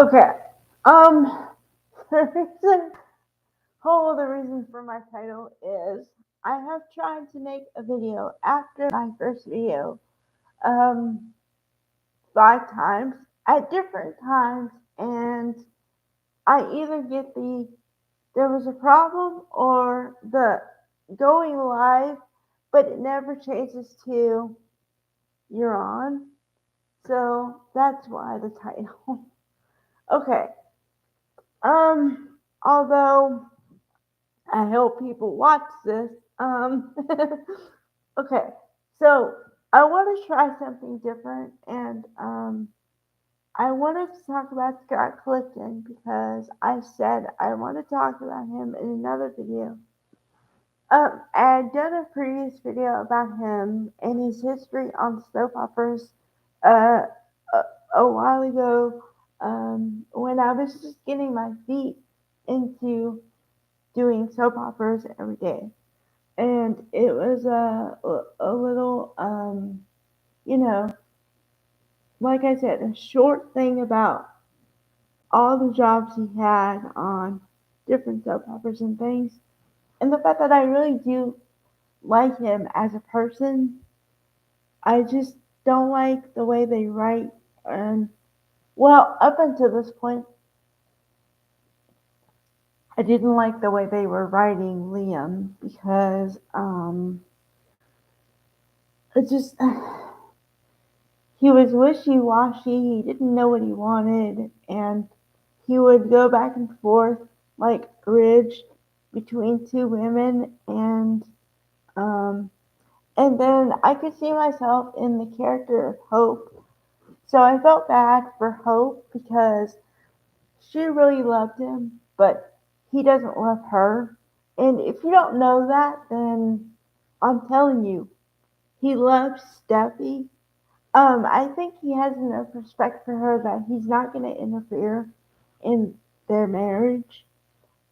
Okay. Um, the the reason for my title is I have tried to make a video after my first video, um, 5 times at different times, and I either get there was a problem or the going live, but it never changes to you're on. So that's why the title. Okay. Although I hope people watch this. Okay. So I want to try something different, and I wanted to talk about Scott Clifton because I said I want to talk about him in another video. I had done a previous video about him and his history on soap operas uh, a, a while ago when I was just getting my feet into doing soap operas every day. And it was a little, you know, like I said, a short thing about all the jobs he had on different soap operas and things. And the fact that I really do like him as a person. I just don't like the way they write. And well, up until this point, I didn't like the way they were writing Liam because it just he was wishy-washy. He didn't know what he wanted, and he would go back and forth like Ridge between two women, um, and then I could see myself in the character of Hope. So I felt bad for Hope because she really loved him, but he doesn't love her. And if you don't know that, then I'm telling you, he loves Steffi. I think he has enough respect for her that he's not going to interfere in their marriage.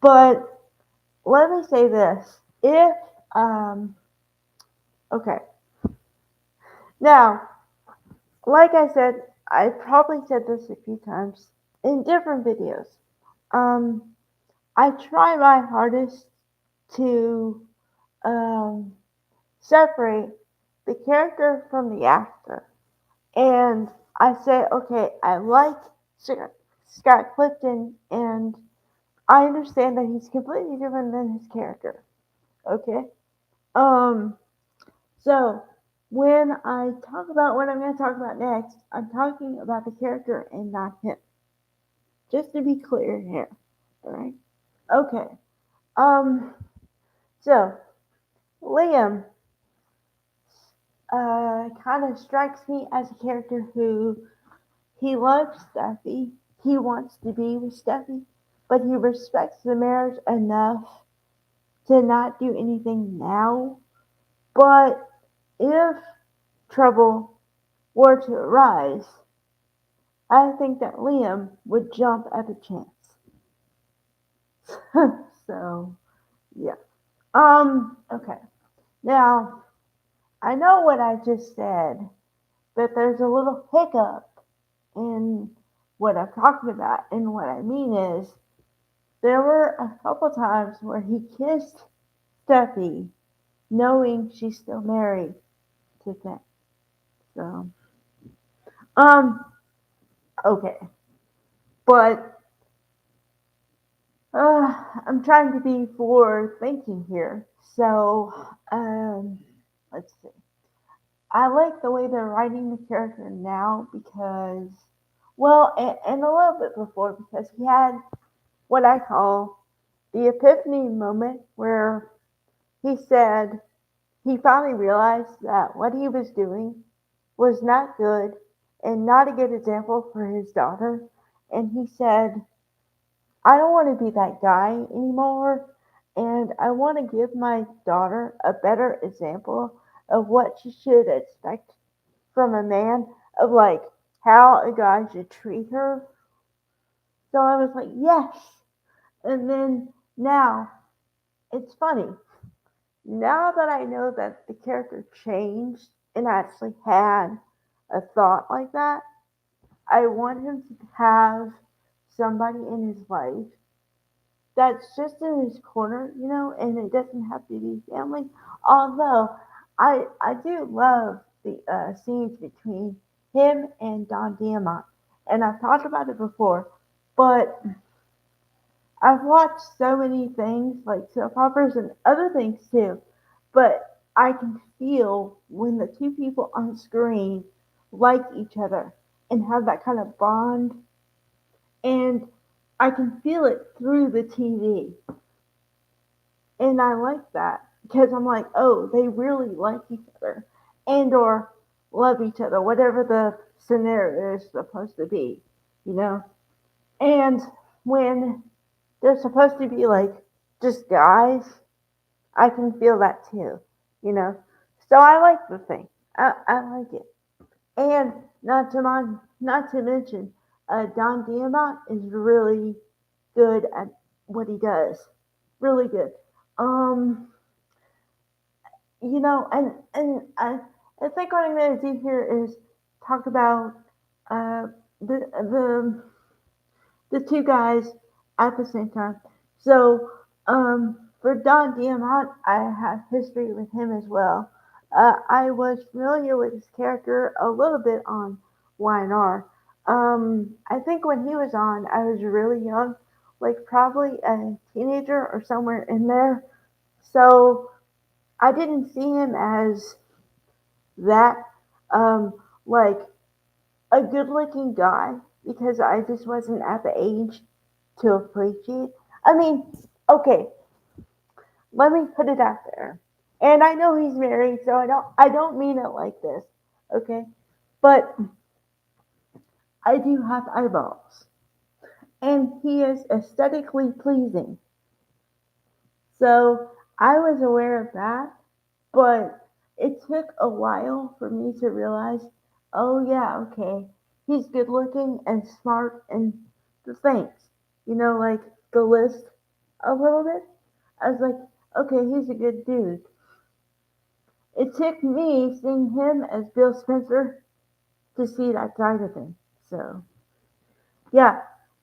But let me say this: if okay, now, like I said, I probably said this a few times in different videos. Um, I try my hardest to um, separate the character from the actor. And I say, okay, I like Scott Clifton, and I understand that he's completely different than his character. Okay? Um, so when I talk about what I'm going to talk about next, I'm talking about the character and not him. Just to be clear here. Alright? Okay. Um, so Liam kind of strikes me as a character who he loves Steffi. He wants to be with Steffi, but he respects the marriage enough to not do anything now. But if trouble were to arise, I think that Liam would jump at the chance. So, yeah. Okay. Now, I know what I just said, but there's a little hiccup in what I'm talking about. And what I mean is, there were a couple times where he kissed Steffi, knowing she's still married to Finn. So, um, okay. But I'm trying to be forward thinking here. So, let's see. I like the way they're writing the character now because, well, and a little bit before because he had what I call the epiphany moment where he said he finally realized that what he was doing was not good and not a good example for his daughter. And he said, I don't want to be that guy anymore. And I want to give my daughter a better example of what she should expect from a man, of like how a guy should treat her. So I was like, yes. And then now, it's funny. Now that I know that the character changed and actually had a thought like that, I want him to have somebody in his life that's just in his corner, and it doesn't have to be family. Although I do love the scenes between him and Don Diamont, and I've talked about it before, but I've watched so many things like soap operas and other things too, but I can feel when the two people on screen like each other and have that kind of bond, and I can feel it through the TV. And I like that because I'm like, oh, they really like each other and or love each other, whatever the scenario is supposed to be, you know? And when they're supposed to be like just guys, I can feel that too, you know? So I like the thing. I like it. And not to mention, Don Diamont is really good at what he does. Really good. Um, and I think what I'm going to do here is talk about uh, the the two guys at the same time. So for Don Diamont, I have history with him as well. I was familiar with his character a little bit on YNR. I think when he was on, I was really young, like probably a teenager or somewhere in there. So I didn't see him as that um, like a good looking guy because I just wasn't at the age to appreciate. I mean, okay, let me put it out there. And I know he's married, so I don't mean it like this, okay? But I do have eyeballs, and he is aesthetically pleasing. So I was aware of that, but it took a while for me to realize, oh yeah, okay, he's good looking and smart and the things, like the list a little bit. I was like, okay, he's a good dude. It took me seeing him as Bill Spencer to see that side of him. So yeah,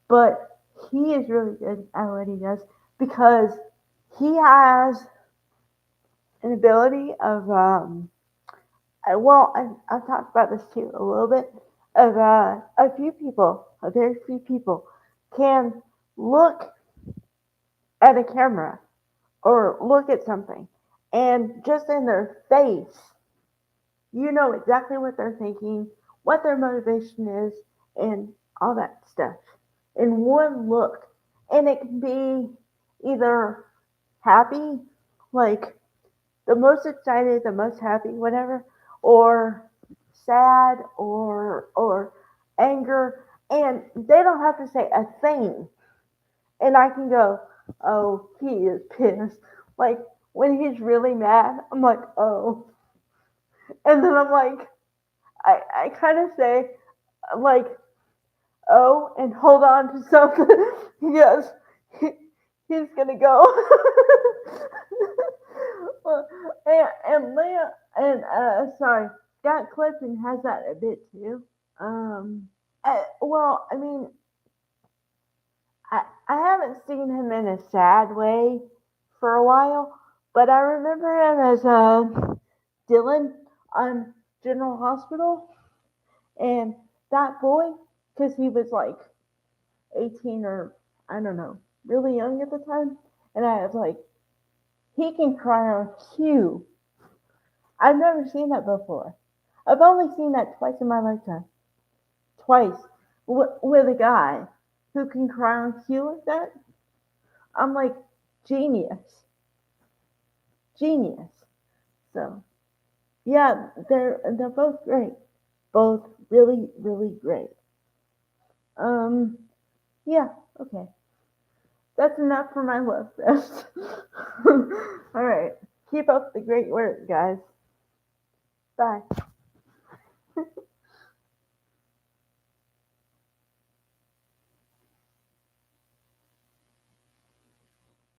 but he is really good at what he does because he has an ability of I've talked about this too a little bit of a very few people, can look at a camera or look at something, and just in their face, you know exactly what they're thinking, what their motivation is, and all that stuff in one look. And it can be either happy, like the most excited, the most happy, whatever, or sad or anger, and they don't have to say a thing, and I can go, oh, he is pissed. Like when he's really mad, I'm like, oh, and then I'm like, I kind of say like, oh, and hold on to something. Yes, he, he's gonna go. Well, and Leah and sorry, Scott Clifton has that a bit too. Well, I mean, I haven't seen him in a sad way for a while, but I remember him as Dylan on General Hospital, and that boy, because he was like 18 or I don't know, really young at the time, and I was like, he can cry on cue. I've never seen that before. I've only seen that twice in my lifetime. Twice with a guy who can cry on cue like that. I'm like, genius, genius. So yeah, they're both great, both really really great. Um, yeah, okay, that's enough for my love fest. All right, keep up the great work, guys. Bye.